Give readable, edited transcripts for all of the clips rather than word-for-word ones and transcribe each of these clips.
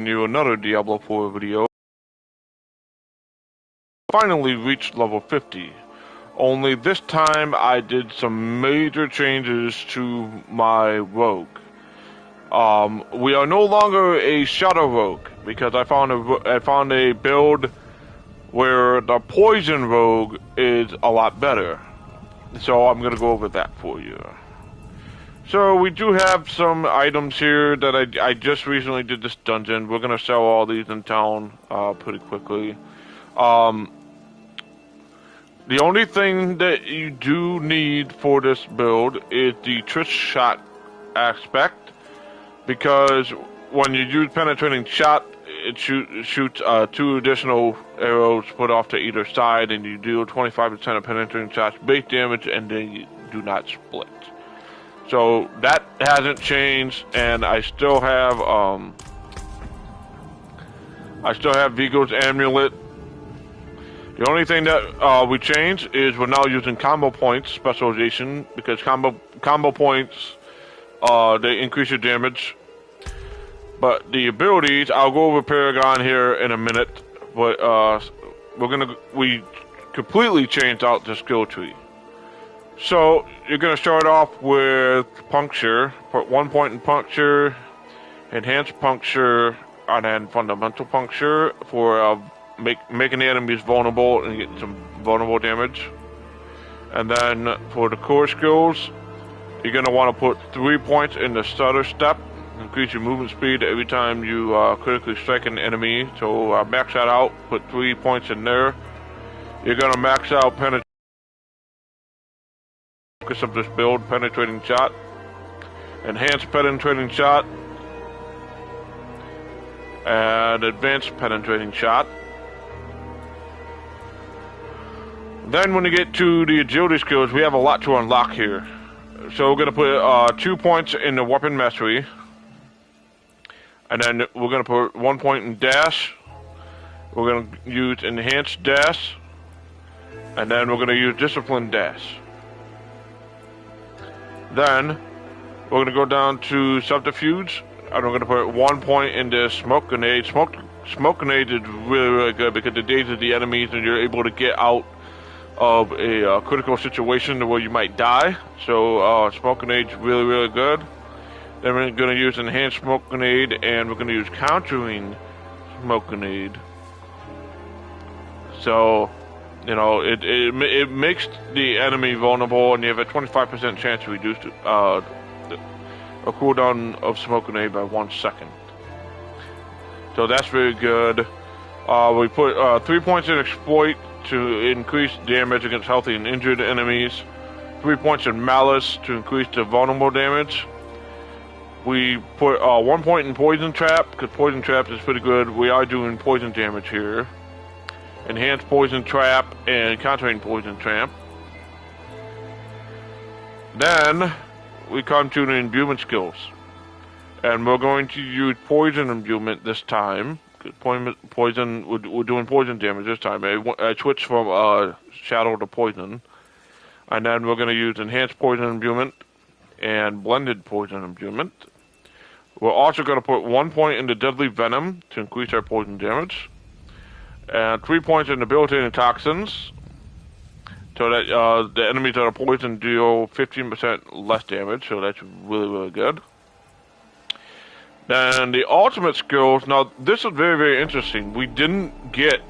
You another Diablo 4 video. Finally reached level 50. Only this time I did some major changes to my rogue. We are no longer a shadow rogue because I found a build where the poison rogue is a lot better. So I'm gonna go over that for you. So we do have some items here that I just recently did this dungeon. We're gonna sell all these in town pretty quickly. The only thing that you do need for this build is the trick shot aspect, because when you use penetrating shot, it shoots 2 additional arrows put off to either side, and you deal 25% of penetrating shots base damage, and then you do not split. So that hasn't changed, and I still have Vigo's amulet. The only thing that we changed is we're now using combo points specialization, because combo points they increase your damage. But the abilities, I'll go over Paragon here in a minute, but we completely changed out the skill tree. So you're gonna start off with puncture, put 1 point in puncture, enhanced puncture, and then fundamental puncture for making the enemies vulnerable and getting some vulnerable damage. And then for the core skills, you're going to want to put 3 points in the stutter step, increase your movement speed every time you critically strike an enemy. So max that out, put 3 points in there. You're going to max out penetration. Focus of this build, penetrating shot, enhanced penetrating shot, and advanced penetrating shot. Then when you get to the agility skills, we have a lot to unlock here. So we're going to put 2 points in the weapon mastery. And then we're going to put 1 point in dash. We're going to use enhanced dash. And then we're going to use disciplined dash. Then we're going to go down to subterfuge. And we're going to put 1 point into smoke grenade. Smoke grenade is really, really good because it dazes the enemies and you're able to get out of a critical situation where you might die. So smoke grenade's really, really good. Then we're going to use enhanced smoke grenade, and we're going to use countering smoke grenade. So, you know, it makes the enemy vulnerable, and you have a 25% chance to reduce a cooldown of smoke grenade by 1 second. So that's very good. We put 3 points in exploit to increase damage against healthy and injured enemies. 3 points in malice to increase the vulnerable damage. We put 1 point in poison trap, because poison trap is pretty good. We are doing poison damage here. Enhanced poison trap and countering poison trap. Then we come to the imbuement skills, and we're going to use poison imbuement this time. Poison, we're doing poison damage this time. I switched from shadow to poison, and then we're going to use enhanced poison imbuement and blended poison imbuement. We're also going to put 1 point into deadly venom to increase our poison damage, and 3 points in debilitating toxins, so that the enemies that are poisoned deal 15% less damage. So that's really, really good. Then the ultimate skills, now this is very, very interesting. We didn't get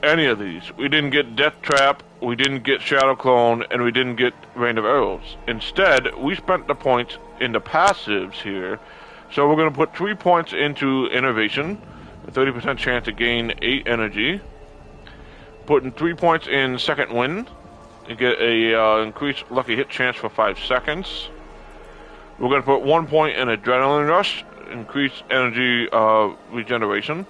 any of these. We didn't get Death Trap, we didn't get Shadow Clone, and we didn't get Rain of Arrows. Instead, we spent the points in the passives here. So we're going to put 3 points into Innovation, a 30% chance to gain 8 energy. Putting 3 points in Second Wind, to get a increased lucky hit chance for 5 seconds. We're going to put 1 point in Adrenaline Rush, increased energy regeneration.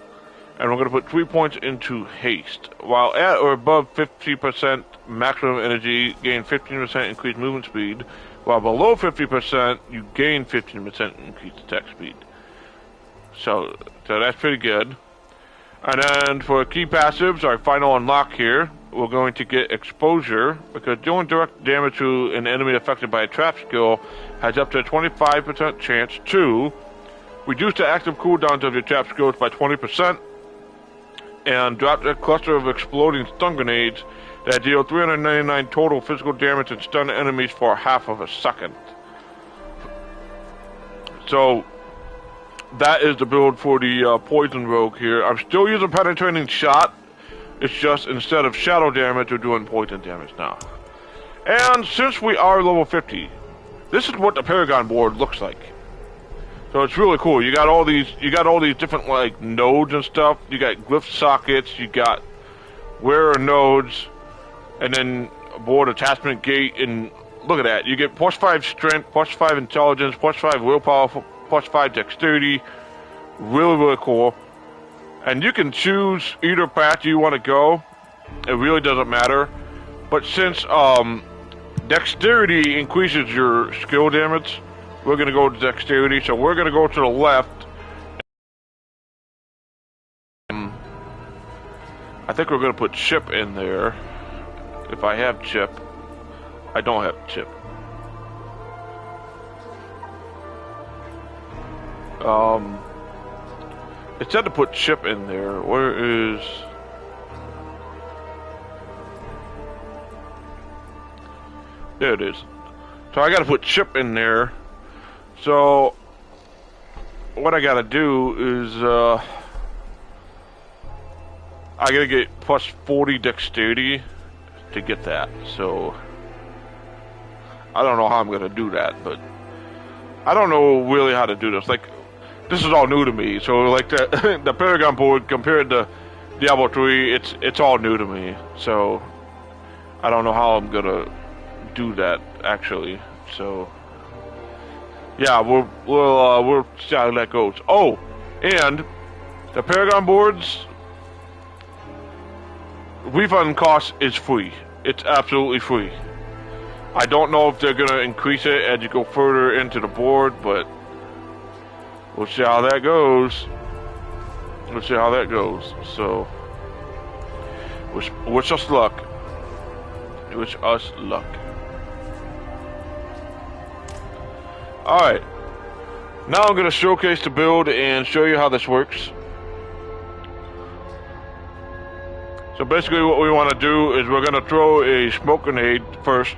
And we're going to put 3 points into Haste. While at or above 50% maximum energy, gain 15% increased movement speed. While below 50%, you gain 15% increased attack speed. So that's pretty good. And then for key passives, our final unlock here, we're going to get Exposure, because dealing direct damage to an enemy affected by a trap skill has up to a 25% chance to Reduce the active cooldowns of your trap skills by 20%. And drop a cluster of exploding stun grenades that deal 399 total physical damage and stun enemies for half of a second. So, that is the build for the Poison Rogue here. I'm still using Penetrating Shot. It's just instead of shadow damage, we're doing poison damage now. And since we are level 50, this is what the Paragon board looks like. So it's really cool. You got all these different like nodes and stuff. You got glyph sockets, you got wearer nodes, and then a board attachment gate, and look at that. You get +5 strength, +5 intelligence, +5 willpower, +5 dexterity. Really, really cool. And you can choose either path you want to go. It really doesn't matter. But since dexterity increases your skill damage, we're going to go to dexterity, so we're going to go to the left. I think we're going to put chip in there. If I have chip. I don't have chip. It said to put chip in there. Where is... There it is. So I got to put chip in there. So, what I gotta do is, I gotta get +40 dexterity to get that, so, I don't know how I'm gonna do that, but, I don't know really how to do this, like, this is all new to me, so, like, the Paragon board compared to Diablo 3, it's all new to me, so, I don't know how I'm gonna do that, actually, so... Yeah, we'll see how that goes. Oh, and the Paragon boards refund cost is free. It's absolutely free. I don't know if they're gonna increase it as you go further into the board, but we'll see how that goes. We'll see how that goes. So, wish us luck. Wish us luck. Alright, now I'm going to showcase the build and show you how this works. So basically what we want to do is we're going to throw a smoke grenade first,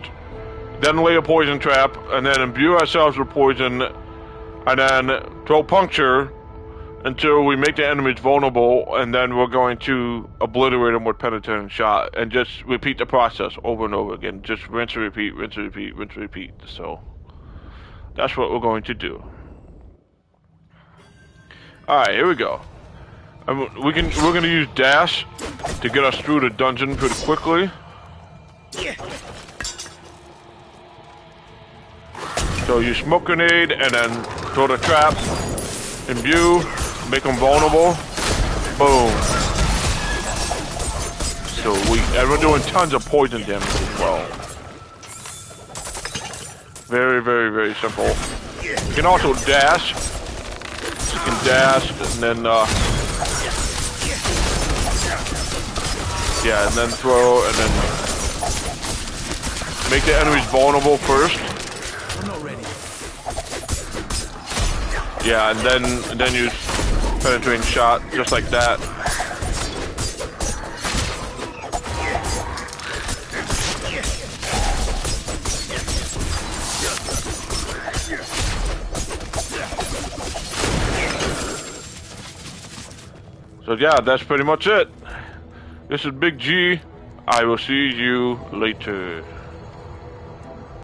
then lay a poison trap, and then imbue ourselves with poison, and then throw puncture until we make the enemies vulnerable, and then we're going to obliterate them with penetrating shot, and just repeat the process over and over again. Just rinse and repeat, rinse and repeat, rinse and repeat. So... that's what we're going to do. Alright, here we go. We're going to use dash to get us through the dungeon pretty quickly. So you smoke grenade and then throw the trap, imbue, make them vulnerable. Boom. Sweet. And we're doing tons of poison damage as well. Very, very, very simple. You can also dash. You can dash and then, yeah, and then throw and then make the enemies vulnerable first. I'm not ready. Yeah, and then use penetrating shot just like that. So yeah, that's pretty much it. This is Big G. I will see you later.